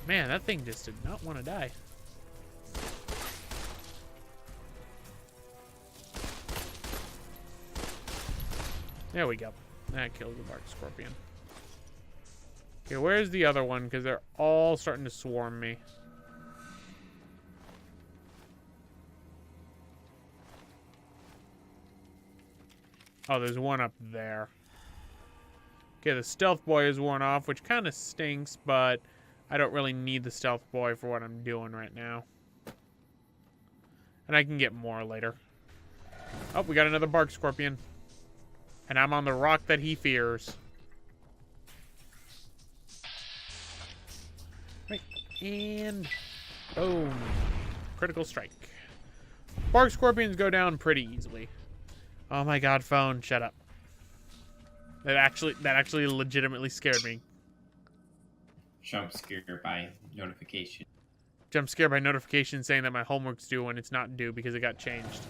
Speaker 1: Man, that thing just did not want to die. There we go. That kills the bark scorpion. Okay, where's the other one? Because they're all starting to swarm me. Oh, there's one up there. Okay, the stealth boy is worn off, which kind of stinks, but I don't really need the stealth boy for what I'm doing right now. And I can get more later. Oh, we got another bark scorpion. And I'm on the rock that he fears. Right, and boom. Critical strike. Bark scorpions go down pretty easily. Oh my god, phone, shut up. That actually legitimately scared me.
Speaker 2: Jump scare by notification.
Speaker 1: Jump scare by notification saying that my homework's due when it's not due because it got changed.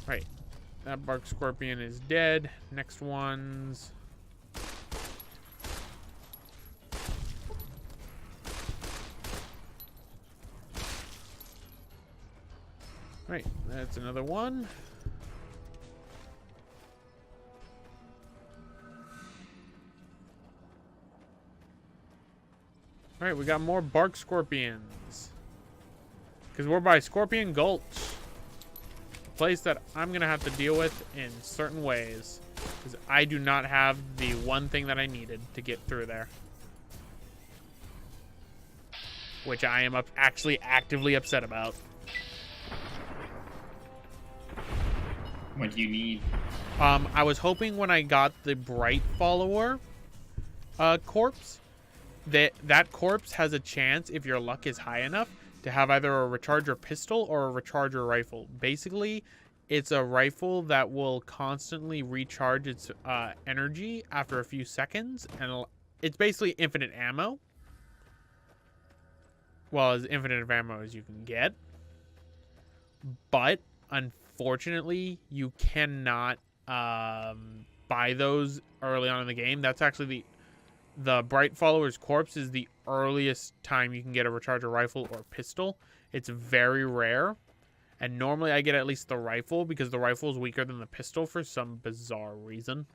Speaker 1: Right. That bark scorpion is dead. Next one's... Right, that's another one. All right, we got more bark scorpions. Because we're by Scorpion Gulch. A place that I'm going to have to deal with in certain ways. Because I do not have the one thing that I needed to get through there. Which I am actually actively upset about.
Speaker 2: What do you need?
Speaker 1: I was hoping when I got the Bright Follower corpse, that corpse has a chance, if your luck is high enough, to have either a recharger pistol or a recharger rifle. Basically, it's a rifle that will constantly recharge its energy after a few seconds, and it's basically infinite ammo. Well, as infinite of ammo as you can get. But, unfortunately, you cannot buy those early on in the game. That's actually the Bright Follower's corpse is the earliest time you can get a recharger rifle or pistol. It's very rare. And normally I get at least the rifle because the rifle is weaker than the pistol for some bizarre reason.